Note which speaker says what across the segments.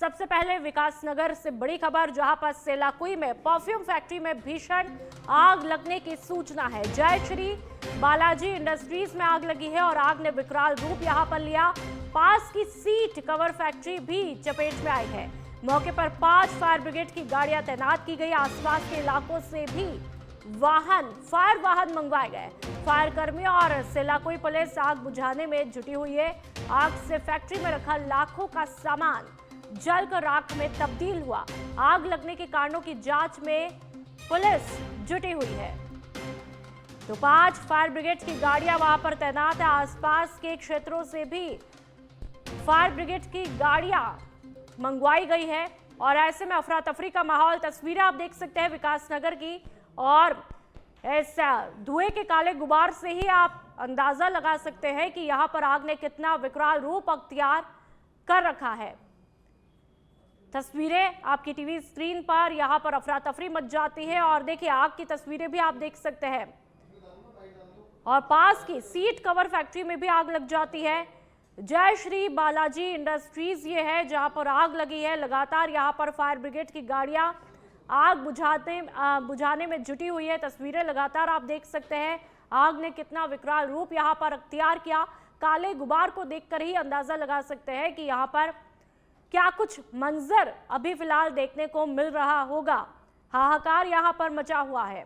Speaker 1: सबसे पहले विकासनगर से बड़ी खबर, जहां पर सेलाकुई में परफ्यूम फैक्ट्री में भीषण आग लगने की सूचना है। जय श्री बालाजी इंडस्ट्रीज में आग लगी है और आग ने विकराल रूप यहां पर लिया। पास की सीट कवर फैक्ट्री भी चपेट में आई है। मौके पर 5 फायर ब्रिगेड की गाड़ियां तैनात की गई। आसपास के इलाकों से भी फायर वाहन मंगवाए गए। फायर कर्मी और सेलाकुई पुलिस आग बुझाने में जुटी हुई है। आग से फैक्ट्री में रखा लाखों का सामान जलकर राख में तब्दील हुआ। आग लगने के कारणों की जांच में पुलिस जुटी हुई है। तो 5 फायर ब्रिगेड की गाड़ियां वहां पर तैनात है। आसपास के क्षेत्रों से भी फायर ब्रिगेड की गाड़ियां मंगवाई गई है और ऐसे में अफरा तफरी का माहौल। तस्वीरें आप देख सकते हैं विकासनगर की, और ऐसा धुएं के काले गुबार से ही आप अंदाजा लगा सकते हैं कि यहां पर आग ने कितना विकराल रूप अख्तियार कर रखा है। तस्वीरें आपकी टीवी स्क्रीन पर, यहां पर अफरा तफरी मच जाती है और देखिए आग की तस्वीरें भी आप देख सकते हैं। और पास की सीट कवर फैक्ट्री में भी आग लग जाती है। जय श्री बालाजी इंडस्ट्रीज ये है जहां पर आग लगी है। लगातार यहां पर फायर ब्रिगेड की गाड़ियां आग बुझाने में जुटी हुई है। तस्वीरें लगातार आप देख सकते हैं। आग ने कितना विकराल रूप यहां पर अख्तियार किया। काले गुबार को देखकर ही अंदाजा लगा सकते हैं कि यहां पर क्या कुछ मंजर अभी फिलहाल देखने को मिल रहा होगा। हाहाकार यहां पर मचा हुआ है।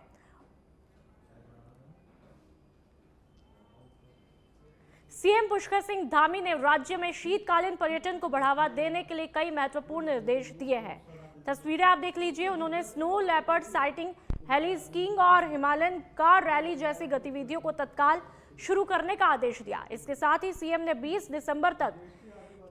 Speaker 1: सीएम पुष्कर सिंह धामी ने राज्य में शीतकालीन पर्यटन को बढ़ावा देने के लिए कई महत्वपूर्ण निर्देश दिए हैं। तस्वीरें आप देख लीजिए। उन्होंने snow leopard sighting, heli skiing और हिमालयन कार रैली जैसी गतिविधियों को तत्काल शुरू करने का आदेश दिया। इसके साथ ही सीएम ने 20 दिसंबर तक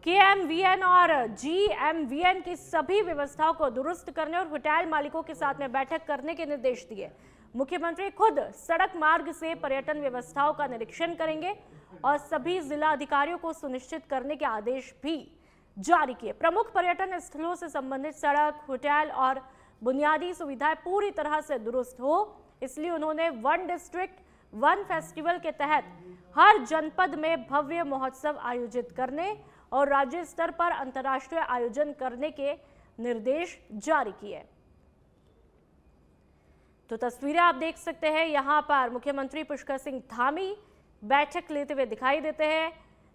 Speaker 1: केएमवीएन और जीएमवीएन की सभी व्यवस्थाओं को दुरुस्त करने और होटल मालिकों के साथ में बैठक करने के निर्देश दिए। मुख्यमंत्री खुद सड़क मार्ग से पर्यटन व्यवस्थाओं का निरीक्षण करेंगे और सभी जिला अधिकारियों को सुनिश्चित करने के आदेश भी जारी किए। प्रमुख पर्यटन स्थलों से संबंधित सड़क, होटल और बुनियादी सुविधाएं पूरी तरह से दुरुस्त हो, इसलिए उन्होंने वन डिस्ट्रिक्ट वन फेस्टिवल के तहत हर जनपद में भव्य महोत्सव आयोजित करने और राज्य स्तर पर अंतर्राष्ट्रीय आयोजन करने के निर्देश जारी किए। तो तस्वीरें आप देख सकते हैं। यहां पर मुख्यमंत्री पुष्कर सिंह धामी बैठक लेते हुए दिखाई देते हैं।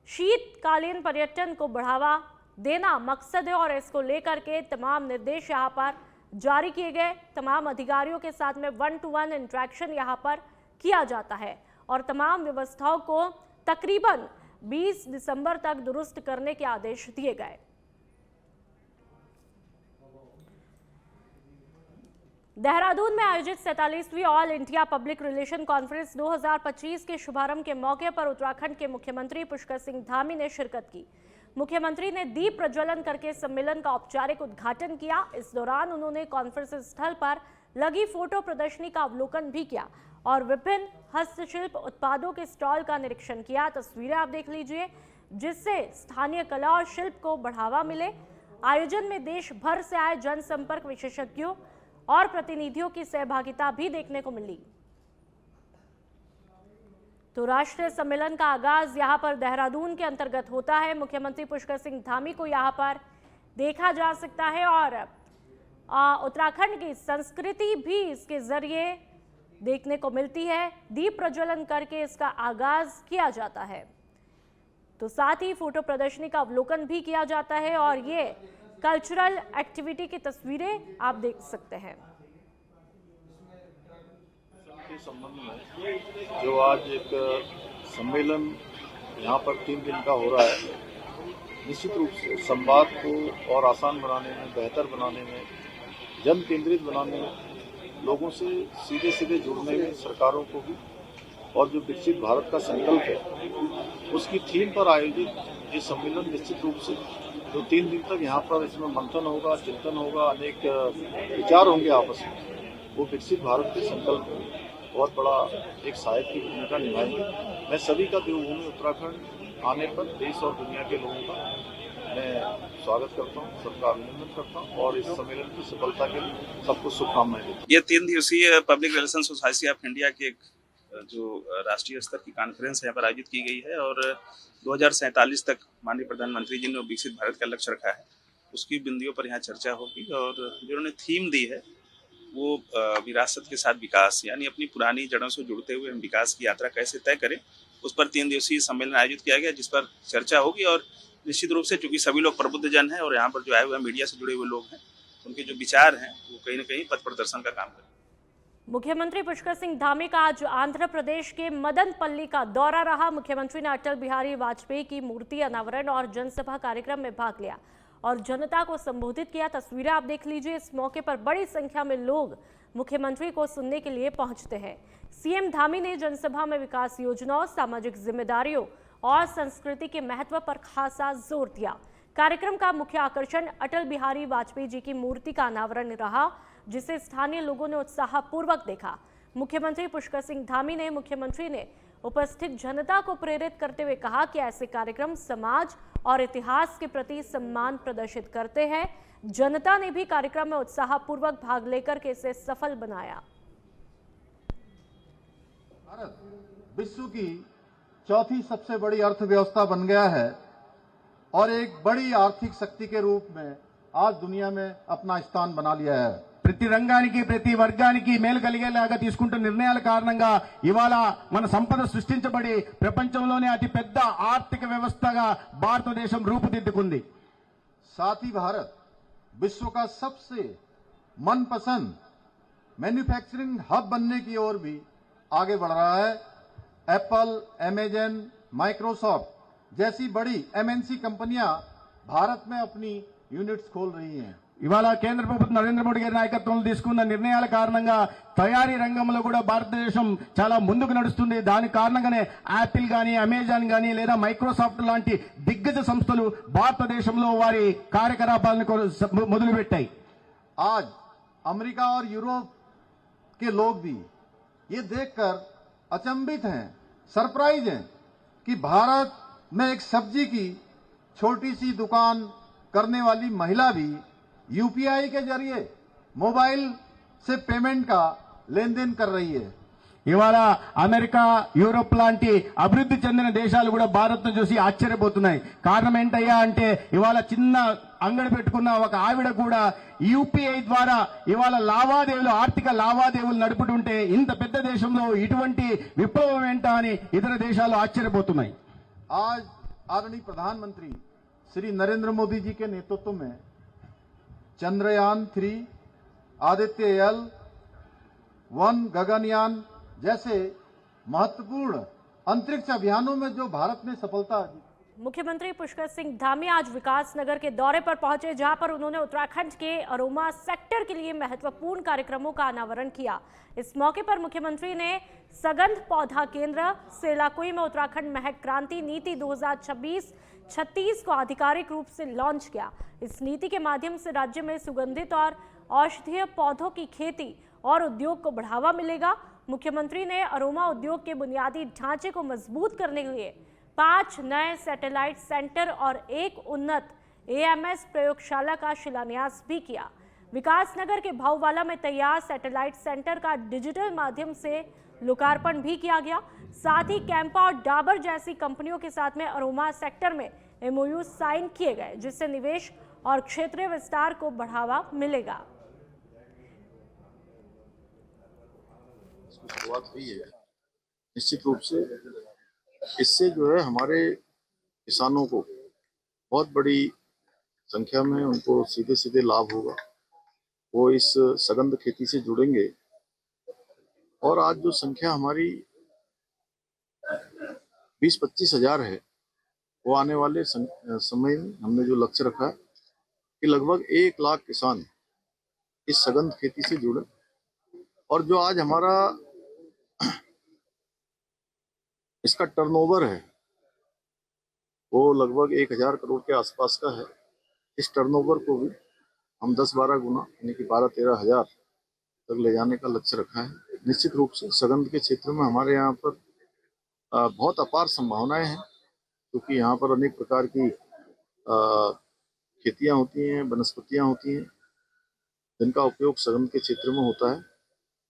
Speaker 1: शीतकालीन पर्यटन को बढ़ावा देना मकसद है और इसको लेकर के तमाम निर्देश यहां पर जारी किए गए। तमाम अधिकारियों के साथ में 1-to-1 इंटरेक्शन यहां पर किया जाता है और तमाम व्यवस्थाओं को तकरीबन 20 दिसंबर तक दुरुस्त करने के आदेश दिए गए। देहरादून में आयोजित 47वीं all India public relation conference 2025 के शुभारंभ के मौके पर उत्तराखंड के मुख्यमंत्री पुष्कर सिंह धामी ने शिरकत की। मुख्यमंत्री ने दीप प्रज्वलन करके सम्मेलन का औपचारिक उद्घाटन किया। इस दौरान उन्होंने कॉन्फ्रेंस स्थल पर लगी फोटो प्रदर्शनी का अवलोकन भी किया और विभिन्न हस्तशिल्प उत्पादों के स्टॉल का निरीक्षण किया। तस्वीरें आप देख लीजिए, जिससे स्थानीय कला और शिल्प को बढ़ावा मिले। आयोजन में देश भर से आए जनसंपर्क विशेषज्ञों और प्रतिनिधियों की सहभागिता भी देखने को मिली। तो राष्ट्रीय सम्मेलन का आगाज यहां पर देहरादून के अंतर्गत होता है। मुख्यमंत्री पुष्कर सिंह धामी को यहां पर देखा जा सकता है और उत्तराखंड की संस्कृति भी इसके जरिए देखने को मिलती है। दीप प्रज्वलन करके इसका आगाज किया जाता है। तो साथ ही फोटो प्रदर्शनी का अवलोकन भी किया जाता है और ये कल्चरल एक्टिविटी की तस्वीरें आप देख सकते हैं।
Speaker 2: के संबंध में जो आज एक सम्मेलन यहाँ पर 3 दिन का हो रहा है, निश्चित रूप से संवाद को और आसान बनाने में, बेहतर बनाने में, जन केंद्रित बनाने में, लोगों से सीधे सीधे जुड़ने में सरकारों को भी, और जो विकसित भारत का संकल्प है उसकी थीम पर आयोजित ये सम्मेलन निश्चित रूप से जो 3 दिन तक यहाँ पर इसमें मंथन होगा, चिंतन होगा, अनेक विचार होंगे आपस में, वो विकसित भारत के संकल्प में बहुत बड़ा एक सहायक की भूमिका निभाएंगे। मैं सभी का देवभूमि उत्तराखंड आने पर देश और दुनिया के लोगों का मैं स्वागत करता हूँ, सबका अभिनंदन करता हूँ और इस सम्मेलन की सफलता के लिए सबको शुभकामनाएं देता हूँ।
Speaker 3: ये 3 दिवसीय public relation society of India की एक जो राष्ट्रीय स्तर की कॉन्फ्रेंस यहाँ पर आयोजित की गई है और 2047 तक माननीय प्रधानमंत्री जी ने विकसित भारत का लक्ष्य रखा है उसकी बिंदियों पर यहाँ चर्चा होगी। और जो उन्होंने थीम दी है वो विरासत के साथ विकास, यानी अपनी पुरानी जड़ों से जुड़ते हुए हम विकास की यात्रा कैसे तय करें, उस पर 3 दिवसीय सम्मेलन आयोजित किया गया, जिस पर चर्चा होगी। और निश्चित रूप से चूंकि सभी लोग प्रबुद्ध जन हैं और यहाँ पर जो आए हुए मीडिया से जुड़े हुए लोग हैं, उनके जो विचार हैं वो कहीं ना कहीं पथ प्रदर्शन का काम करें।
Speaker 1: मुख्यमंत्री पुष्कर सिंह धामी का आज आंध्र प्रदेश के मदनपल्ली का दौरा रहा। मुख्यमंत्री ने अटल बिहारी वाजपेयी की मूर्ति अनावरण और जनसभा कार्यक्रम में भाग लिया और जनता को संबोधित किया। तस्वीरें आप देख लीजिए। इस मौके पर बड़ी संख्या में लोग मुख्यमंत्री को सुनने के लिए पहुंचते हैं। सीएम धामी ने जनसभा में विकास योजनाओं, सामाजिक जिम्मेदारियों और संस्कृति के महत्व पर खासा जोर दिया। कार्यक्रम का मुख्य आकर्षण अटल बिहारी वाजपेयी जी की मूर्ति का अनावरण रहा, जिसे स्थानीय लोगों ने उत्साहपूर्वक देखा। मुख्यमंत्री पुष्कर सिंह धामी ने उपस्थित जनता को प्रेरित करते हुए कहा कि ऐसे कार्यक्रम समाज और इतिहास के प्रति सम्मान प्रदर्शित करते हैं। जनता ने भी कार्यक्रम में उत्साहपूर्वक भाग लेकर के इसे सफल बनाया।
Speaker 4: भारत विश्व की चौथी सबसे बड़ी अर्थव्यवस्था बन गया है और एक बड़ी आर्थिक शक्ति के रूप में आज दुनिया में अपना स्थान बना लिया है।
Speaker 5: ప్రతి రంగానికి ప్రతి వర్గానికి మేలు కలిగేలాగా తీసుకుంటున్న నిర్ణయాల కారణంగా ఇవాళ మన సంపద సృష్టించబడి ప్రపంచంలోనే అతి పెద్ద ఆర్థిక వ్యవస్థగా భారతదేశం రూపుదిద్దుకుంది।
Speaker 4: साथ ही भारत विश्व का सबसे मनपसंद मैन्युफैक्चरिंग हब बनने की ओर भी आगे बढ़ रहा है। एप्पल, अमेजन, माइक्रोसॉफ्ट जैसी बड़ी एमएनसी कंपनियां भारत में अपनी यूनिट्स खोल रही हैं।
Speaker 5: ఇవాళ కేంద్ర ప్రభుత్వం నరేంద్ర మోడీ గారి నాయకత్వంలో తీసుకున్న నిర్ణయాల కారణంగా తయారీ రంగంలో కూడా భారతదేశం చాలా ముందుకు నడుస్తుంది। దాని కారణంగానే యాపిల్ గానీ, అమెజాన్ గానీ లేదా మైక్రోసాఫ్ట్ లాంటి దిగ్గజ సంస్థలు భారతదేశంలో వారి కార్యకలాపాలను మొదలుపెట్టాయి।
Speaker 4: आज अमेरिका और यूरोप के लोग भी ये देखकर अचंभित हैं, सरप्राइज हैं कि भारत में एक सब्जी की छोटी सी दुकान करने वाली महिला भी यूपीआई के जरिए मोबाइल से पेमेंट का लेन देन कर रही है।
Speaker 5: ఇవాళ అమెరికా, యూరోప్ లాంటి అభివృద్ధి చెందిన దేశాలు కూడా భారత్ను చూసి ఆశ్చర్యపోతున్నాయి। కారణం ఏంటయ్యా అంటే ఇవాళ చిన్న అంగడి పెట్టుకున్న ఒక ఆవిడ కూడా యూపీఐ ద్వారా ఇవాళ లావాదేవీలు, ఆర్థిక లావాదేవీలు నడుపుతుంటే ఇంత పెద్ద దేశంలో ఇటువంటి విప్లవం ఏంటా అని ఇతర దేశాలు ఆశ్చర్యపోతున్నాయి।
Speaker 4: आज आदरणीय प्रधानमंत्री श्री नरेंद्र मोदी जी के नेतृत्व में चंद्रयान 3, आदित्य एल 1, गगनयान जैसे महत्वपूर्ण अंतरिक्ष अभियानों में जो भारत ने सफलता।
Speaker 1: मुख्यमंत्री पुष्कर सिंह धामी आज विकास नगर के दौरे पर पहुंचे, जहां पर उन्होंने उत्तराखंड के अरोमा सेक्टर के लिए महत्वपूर्ण कार्यक्रमों का अनावरण किया। इस मौके पर मुख्यमंत्री ने सगंध पौधा केंद्र सेलाकुई में उत्तराखंड महक क्रांति नीति 2026-36 को आधिकारिक रूप से लॉन्च किया। इस नीति के माध्यम से राज्य में सुगंधित और औषधीय पौधों की खेती और उद्योग को बढ़ावा मिलेगा। मुख्यमंत्री ने अरोमा उद्योग के बुनियादी ढांचे को मजबूत करने के लिए 5 नए सैटेलाइट सेंटर और 1 उन्नत एएमएस प्रयोगशाला का शिलान्यास भी किया। विकासनगर के भाऊवाला में तैयार सैटेलाइट सेंटर का डिजिटल माध्यम से लोकार्पण भी किया गया। साथ ही कैंपा और डाबर जैसी कंपनियों के साथ में अरोमा सेक्टर में एमओयू साइन किए गए, जिससे निवेश और क्षेत्रीय विस्तार को बढ़ावा मिलेगा।
Speaker 2: शुरुआत हुई है, निश्चित रूप से इससे जो है हमारे किसानों को बहुत बड़ी संख्या में उनको सीधे सीधे लाभ होगा। वो इस सगंध खेती से जुड़ेंगे और आज जो संख्या हमारी 20-25 हजार है, वो आने वाले समय में हमने जो लक्ष्य रखा है कि लगभग 1 लाख किसान इस सगंध खेती से जुड़े। और जो आज हमारा इसका टर्नओवर है वो लगभग 1000 करोड़ के आसपास का है। इस टर्नओवर को भी हम 10-12 गुना यानी कि 12-13 हजार तक ले जाने का लक्ष्य रखा है। निश्चित रूप से सगंध के क्षेत्र में हमारे यहाँ पर बहुत अपार संभावनाएं हैं, क्योंकि यहाँ पर अनेक प्रकार की खेतियाँ होती हैं, वनस्पतियाँ होती हैं, जिनका उपयोग सगंध के क्षेत्र में होता है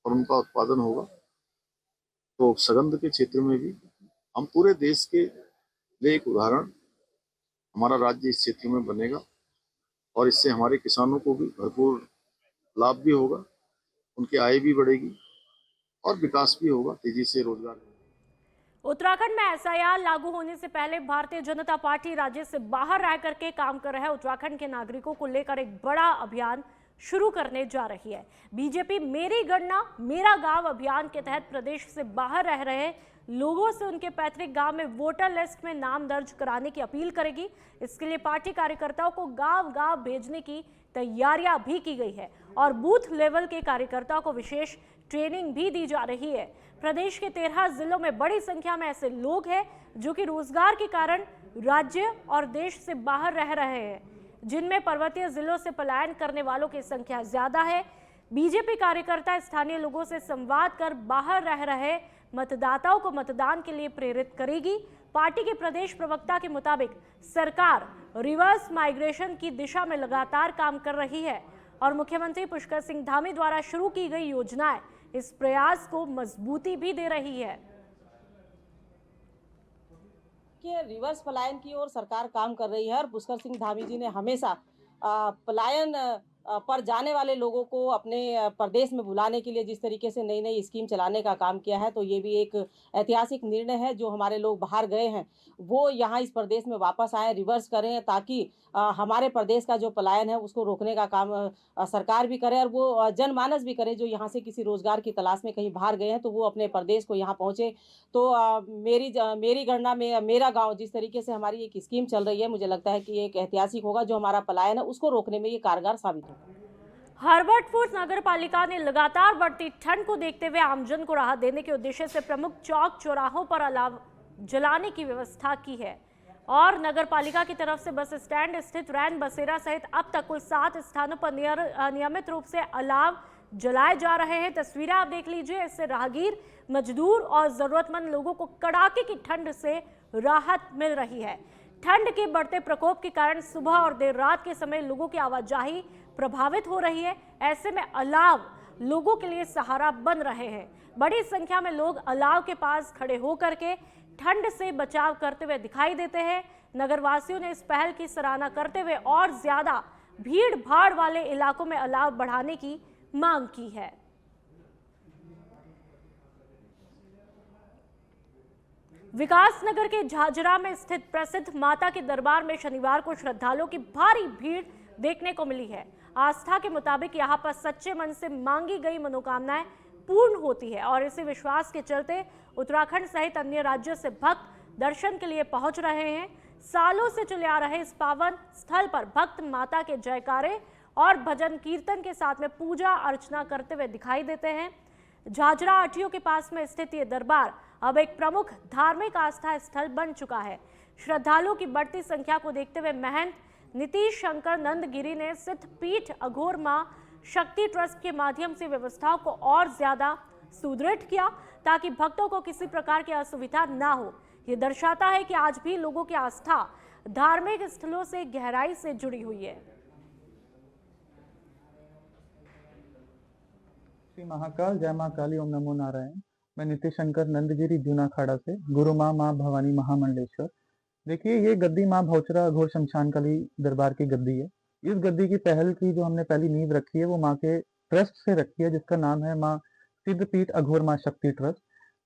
Speaker 2: और उनका उत्पादन होगा। तो सगंध के क्षेत्र में भी हम पूरे देश के लिए एक उदाहरण हमारा राज्य इस क्षेत्र में बनेगा और इससे हमारे किसानों को भी भरपूर लाभ भी होगा, उनकी आय भी बढ़ेगी और विकास भी होगा, तेजी से रोजगार।
Speaker 1: उत्तराखंड में एसआईआर लागू होने से पहले भारतीय जनता पार्टी राज्य से बाहर रह करके काम कर रहे उत्तराखंड के नागरिकों को लेकर एक बड़ा अभियान शुरू करने जा रही है। बीजेपी मेरी गणना मेरा गांव अभियान के तहत प्रदेश से बाहर रह रहे लोगों से उनके पैतृक गांव में वोटर लिस्ट में नाम दर्ज कराने की अपील करेगी। इसके लिए पार्टी कार्यकर्ताओं को गांव-गांव भेजने की तैयारियां भी की गई है और बूथ लेवल के कार्यकर्ताओं को विशेष ट्रेनिंग भी दी जा रही है। प्रदेश के 13 जिलों में बड़ी संख्या में ऐसे लोग हैं जो कि रोजगार के कारण राज्य और देश से बाहर रह रहे हैं, जिनमें पर्वतीय जिलों से पलायन करने वालों की संख्या ज्यादा है। बीजेपी कार्यकर्ता स्थानीय लोगों से संवाद कर बाहर रह रहे मतदाताओं को मतदान के लिए प्रेरित करेगी। पार्टी के प्रदेश प्रवक्ता के मुताबिक सरकार रिवर्स माइग्रेशन की दिशा में लगातार काम कर रही है और मुख्यमंत्री पुष्कर सिंह धामी द्वारा शुरू की गई योजनाएं इस प्रयास को मजबूती भी दे रही है।
Speaker 6: कि रिवर्स पलायन की ओर सरकार काम कर रही है और पुष्कर सिंह धामी जी ने हमेशा पलायन पर जाने वाले लोगों को अपने प्रदेश में बुलाने के लिए जिस तरीके से नई नई स्कीम चलाने का काम किया है, तो ये भी एक ऐतिहासिक निर्णय है। जो हमारे लोग बाहर गए हैं वो यहाँ इस प्रदेश में वापस आए, रिवर्स करें, ताकि हमारे प्रदेश का जो पलायन है उसको रोकने का काम सरकार भी करे और वो जनमानस भी करे। जो यहाँ से किसी रोजगार की तलाश में कहीं बाहर गए हैं तो वो अपने प्रदेश को यहाँ पहुँचे। तो मेरी गणना में मेरा गाँव जिस तरीके से हमारी एक स्कीम चल रही है, मुझे लगता है कि एक ऐतिहासिक होगा। जो हमारा पलायन है उसको रोकने में ये कारगर साबित होगा।
Speaker 1: हरबटपुर नगर पालिका ने लगातार बढ़ती ठंड को देखते हुए आमजन को राहत देने के उद्देश्य से प्रमुख चौक चौराहों पर अलाव जलाने की व्यवस्था की है और नगर पालिका की तरफ से बस स्टैंड स्थित रैन बसेरा सहित अब तक कुल 7 स्थानों पर नियमित रूप से अलाव जलाए जा रहे हैं। तस्वीरें आप देख लीजिए। इससे राहगीर, मजदूर और जरूरतमंद लोगों को कड़ाके की ठंड से राहत मिल रही है। ठंड के बढ़ते प्रकोप के कारण सुबह और देर रात के समय लोगों की आवाजाही प्रभावित हो रही है। ऐसे में अलाव लोगों के लिए सहारा बन रहे हैं। बड़ी संख्या में लोग अलाव के पास खड़े होकर के ठंड से बचाव करते हुए दिखाई देते हैं। नगरवासियों ने इस पहल की सराहना करते हुए और ज्यादा भीड़ भाड़ वाले इलाकों में अलाव बढ़ाने की मांग की है। विकासनगर के झाझरा में स्थित प्रसिद्ध माता के दरबार में शनिवार को श्रद्धालुओं की भारी भीड़ देखने को मिली है। आस्था के मुताबिक यहाँ पर सच्चे मन से मांगी गई मनोकामनाएं पूर्ण होती है और इसी विश्वास के चलते उत्तराखंड सहित अन्य राज्यों से भक्त दर्शन के लिए पहुंच रहे हैं। सालों से चले आ रहे इस पावन स्थल पर भक्त माता के जयकारे और भजन कीर्तन के साथ में पूजा अर्चना करते हुए दिखाई देते हैं। झाझरा आठियों के पास में स्थित ये दरबार अब एक प्रमुख धार्मिक आस्था स्थल बन चुका है। श्रद्धालुओं की बढ़ती संख्या को देखते हुए महंत नीतीश शंकर नंदगिरी ने सिद्ध पीठ अघोर मां शक्ति ट्रस्ट के माध्यम से व्यवस्थाओं को और ज्यादा सुदृढ़ किया ताकि भक्तों को किसी प्रकार की असुविधा ना हो। ये दर्शाता है कि आज भी लोगों की आस्था धार्मिक स्थलों से गहराई से जुड़ी हुई है।
Speaker 7: श्री महाकाल, जय मां काली, ओम नमो नारायण। मैं नीतीश शंकर नंदगिरी जूना खाड़ा से, गुरु माँ भवानी महामंडलेश्वर। देखिए, ये गद्दी माँ भौचरा घोर शमशान काली दरबार की गद्दी है। इस गद्दी की पहल की जो हमने पहली नींव रखी है वो माँ के ट्रस्ट से रखी है, जिसका नाम है माँ सिद्धपीठ अघोर माँ शक्ति ट्रस्ट।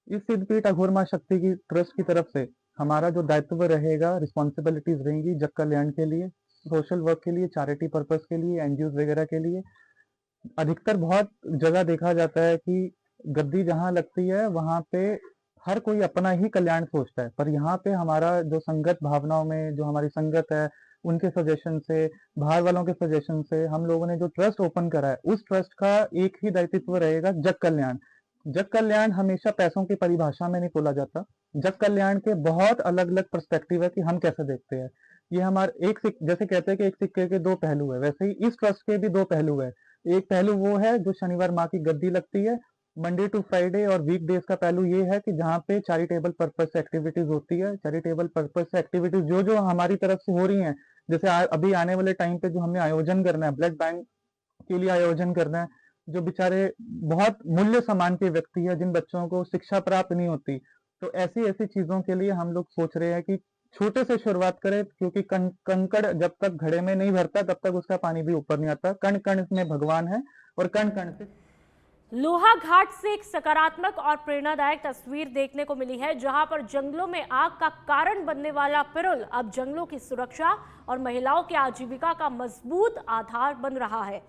Speaker 7: इस सिद्धपीठ अघोर माँ शक्ति की ट्रस्ट की तरफ से हमारा जो दायित्व रहेगा, रिस्पॉन्सिबिलिटीज रहेंगी जग कल्याण के लिए, सोशल वर्क के लिए, चैरिटी पर्पस के लिए, एनजीओ वगैरह के लिए। अधिकतर बहुत जगह देखा जाता है कि गद्दी जहाँ लगती है वहां पे हर कोई अपना ही कल्याण सोचता है, पर यहाँ पे हमारा जो संगत भावनाओं में जो हमारी संगत है उनके सजेशन से, बाहर वालों के सजेशन से हम लोगों ने जो ट्रस्ट ओपन करा है, उस ट्रस्ट का एक ही दायित्व रहेगा, जग कल्याण। जग कल्याण हमेशा पैसों की परिभाषा में नहीं तोला जाता। जग कल्याण के बहुत अलग अलग पर्सपेक्टिव है कि हम कैसे देखते हैं। ये हमारे जैसे कहते हैं कि एक सिक्के के दो पहलू है, वैसे ही इस ट्रस्ट के भी दो पहलू है। एक पहलू वो है जो शनिवार माँ की गद्दी लगती है, मंडे टू फ्राइडे और वीक डेज का पहलू ये है कि जहाँ पे चैरिटेबल पर्पस एक्टिविटीज होती है। चैरिटेबल पर्पस एक्टिविटीज जो हमारी तरफ से हो रही हैं, जैसे अभी आने वाले टाइम पे जो हमने आयोजन करना है, ब्लड बैंक के लिए आयोजन करना है, जो बेचारे बहुत मूल्य समान के व्यक्ति है, जिन बच्चों को शिक्षा प्राप्त नहीं होती, तो ऐसी चीजों के लिए हम लोग सोच रहे हैं कि छोटे से शुरुआत करें, क्योंकि कंकड़ जब तक घड़े में नहीं भरता तब तक उसका पानी भी ऊपर नहीं आता। कण कण में भगवान है और कण कण से।
Speaker 1: लोहा घाट से एक सकारात्मक और प्रेरणादायक तस्वीर देखने को मिली है, जहां पर जंगलों में आग का कारण बनने वाला पिरुल अब जंगलों की सुरक्षा और महिलाओं की आजीविका का मजबूत आधार बन रहा है।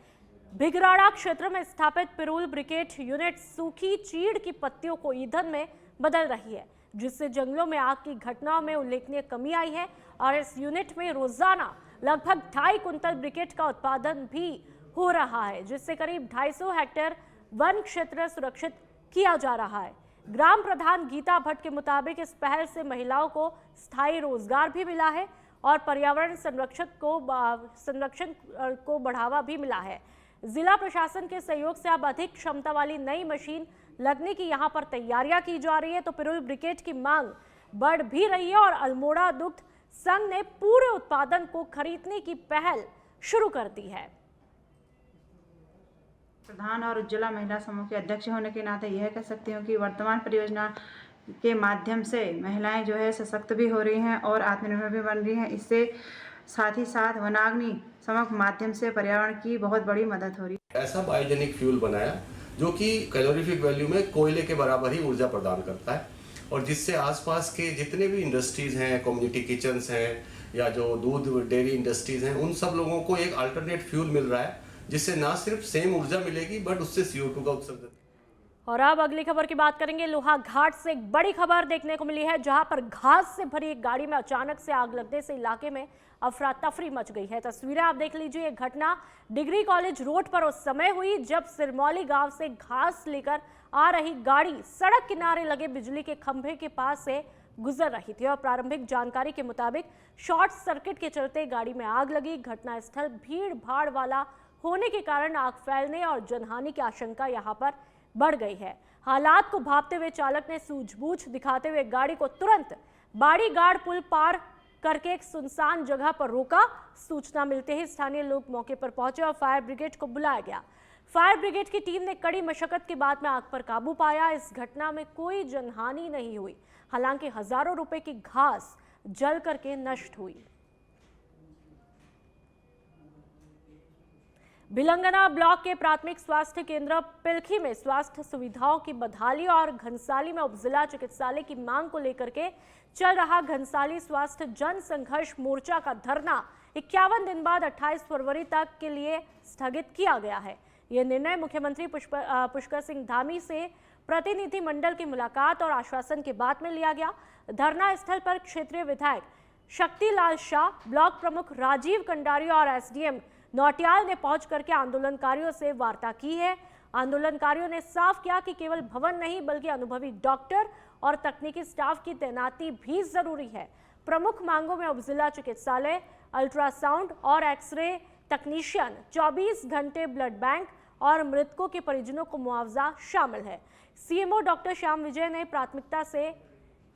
Speaker 1: भिगराड़ा क्षेत्र में स्थापित पिरुल ब्रिकेट यूनिट सूखी चीड़ की पत्तियों को ईंधन में बदल रही है, जिससे जंगलों में आग की घटनाओं में उल्लेखनीय कमी आई है और इस यूनिट में रोजाना लगभग 2.5 कुंतल ब्रिकेट का उत्पादन भी हो रहा है, जिससे करीब 250 हेक्टेयर वन क्षेत्र सुरक्षित किया जा रहा है। ग्राम प्रधान गीता भट्ट के मुताबिक इस पहल से महिलाओं को स्थायी रोजगार भी मिला है और पर्यावरण संरक्षण को बढ़ावा भी मिला है। जिला प्रशासन के सहयोग से अब अधिक क्षमता वाली नई मशीन लगने की यहां पर तैयारियां की जा रही है, तो पिरुल ब्रिकेट की मांग बढ़ भी रही है और अल्मोड़ा दुग्ध संघ ने पूरे उत्पादन को खरीदने की पहल शुरू कर दी है।
Speaker 8: प्रधान और उज्ज्वला महिला समूह के अध्यक्ष होने के नाते यह कह सकती हूँ कि वर्तमान परियोजना के माध्यम से महिलाएं जो है सशक्त भी हो रही हैं और आत्मनिर्भर भी बन रही हैं। इससे साथ ही साथ वनाग्नि समग्र माध्यम से पर्यावरण की बहुत बड़ी मदद हो रही है।
Speaker 9: ऐसा बायोजेनिक फ्यूल बनाया जो कि कैलोरीफिक वैल्यू में कोयले के बराबर ही ऊर्जा प्रदान करता है और जिससे आसपास के जितने भी इंडस्ट्रीज हैं, कम्युनिटी किचन्स हैं या जो दूध डेयरी इंडस्ट्रीज हैं, उन सब लोगों को एक अल्टरनेट फ्यूल मिल रहा है, जिससे ना सिर्फ सेम ऊर्जा मिलेगी बट उससे CO2 का उत्सर्जन।
Speaker 1: और अब अगली खबर की बात करेंगे। लोहा घाट से एक बड़ी खबर देखने को मिली है, जहां पर घास से भरी एक गाड़ी में अचानक से आग लगने से इलाके में अफरा तफरी मच गई है। तस्वीरें आप देख लीजिए। ये घटना डिग्री कॉलेज रोड पर उस समय हुई जब सिरमौली गांव से घास लेकर आ रही गाड़ी सड़क किनारे लगे बिजली के खंभे के पास से गुजर रही थी और प्रारंभिक जानकारी के मुताबिक शॉर्ट सर्किट के चलते गाड़ी में आग लगी। घटनास्थल भीड़ भाड़ वाला होने के कारण आग फैलने और जनहानि की आशंका यहां पर बढ़ गई है। हालात को भांपते हुए चालक ने सूझबूझ दिखाते हुए गाड़ी को तुरंत बाड़ीगाड़ पुल पार करके एक सुनसान जगह पर रोका। सूचना मिलते ही स्थानीय लोग मौके पर पहुंचे और फायर ब्रिगेड को बुलाया गया। फायर ब्रिगेड की टीम ने कड़ी मशक्कत के बाद में आग पर काबू पाया। इस घटना में कोई जनहानि नहीं हुई, हालांकि हजारों रुपए की घास जल करके नष्ट हुई। भिलंगना ब्लॉक के प्राथमिक स्वास्थ्य केंद्र पिलखी में स्वास्थ्य सुविधाओं की बदहाली और घनसाली में उपजिला चिकित्सालय की मांग को लेकर के चल रहा घनसाली स्वास्थ्य जन संघर्ष मोर्चा का धरना 51 दिन बाद 28 फरवरी तक के लिए स्थगित किया गया है। यह निर्णय मुख्यमंत्री पुष्कर सिंह धामी से प्रतिनिधि मंडल की मुलाकात और आश्वासन के बाद में लिया गया। धरना स्थल पर क्षेत्रीय विधायक शक्तिलाल शाह, ब्लॉक प्रमुख राजीव कंडारी और SDM नौटियाल ने पहुंच करके आंदोलनकारियों से वार्ता की है। आंदोलनकारियों ने साफ किया कि केवल भवन नहीं बल्कि अनुभवी डॉक्टर और तकनीकी स्टाफ की तैनाती भी जरूरी है। प्रमुख मांगों में उपजिला चिकित्सालय, अल्ट्रासाउंड और एक्सरे तकनीशियन, 24 घंटे ब्लड बैंक और मृतकों के परिजनों को मुआवजा शामिल है। CMO डॉक्टर श्याम विजय ने प्राथमिकता से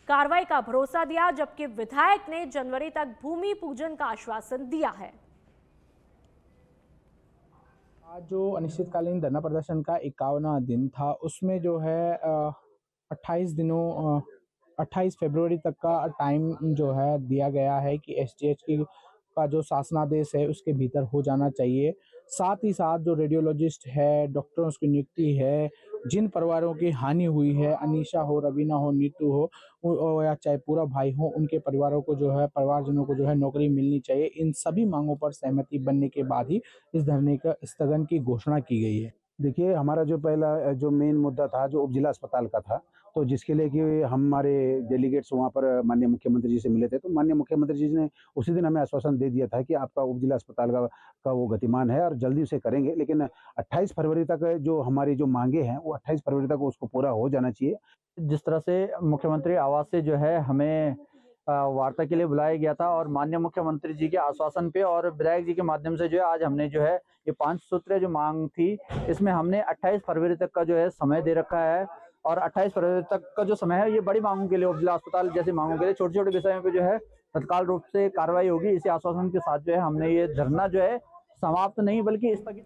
Speaker 1: कार्रवाई का भरोसा दिया, जबकि विधायक ने जनवरी तक भूमि पूजन का आश्वासन दिया है।
Speaker 10: आज जो अनिश्चितकालीन धरना प्रदर्शन का 51वां दिन था, उसमें जो है 28 फरवरी तक का टाइम जो है दिया गया है कि SGH का जो शासनादेश है उसके भीतर हो जाना चाहिए। साथ ही साथ जो रेडियोलॉजिस्ट है, डॉक्टरों की नियुक्ति है, जिन परिवारों की हानि हुई है, अनीशा हो, रवीना हो, नीतू हो या चाहे पूरा भाई हो, उनके परिवारों को जो है, परिवारजनों को जो है नौकरी मिलनी चाहिए। इन सभी मांगों पर सहमति बनने के बाद ही इस धरने का स्थगन की घोषणा की गई है।
Speaker 11: देखिए, हमारा जो पहला जो मेन मुद्दा था जो उपजिला अस्पताल का था, तो जिसके लिए कि हमारे डेलीगेट्स वहाँ पर माननीय मुख्यमंत्री जी से मिले थे, तो माननीय मुख्यमंत्री जी ने उसी दिन हमें आश्वासन दे दिया था कि आपका उपजिला अस्पताल का वो गतिमान है और जल्दी उसे करेंगे। लेकिन 28 फरवरी तक जो हमारी जो मांगे हैं वो 28 फरवरी तक उसको पूरा हो जाना चाहिए।
Speaker 12: जिस तरह से मुख्यमंत्री आवास से जो है हमें वार्ता के लिए बुलाया गया था और माननीय मुख्यमंत्री जी के आश्वासन पे और विधायक जी के माध्यम से जो है आज हमने जो है ये 5 सूत्रीय जो मांग थी, इसमें हमने 28 फरवरी तक का जो है समय दे रखा है। और 28 फरवरी तक का जो समय है ये बड़ी मांगों के लिए, उपजिला अस्पताल जैसी मांगों के लिए, छोटे छोटे विषयों पे जो है तत्काल रूप से कार्रवाई होगी। इसी आश्वासन के साथ जो है हमने ये धरना जो है समाप्त नहीं बल्कि स्थगित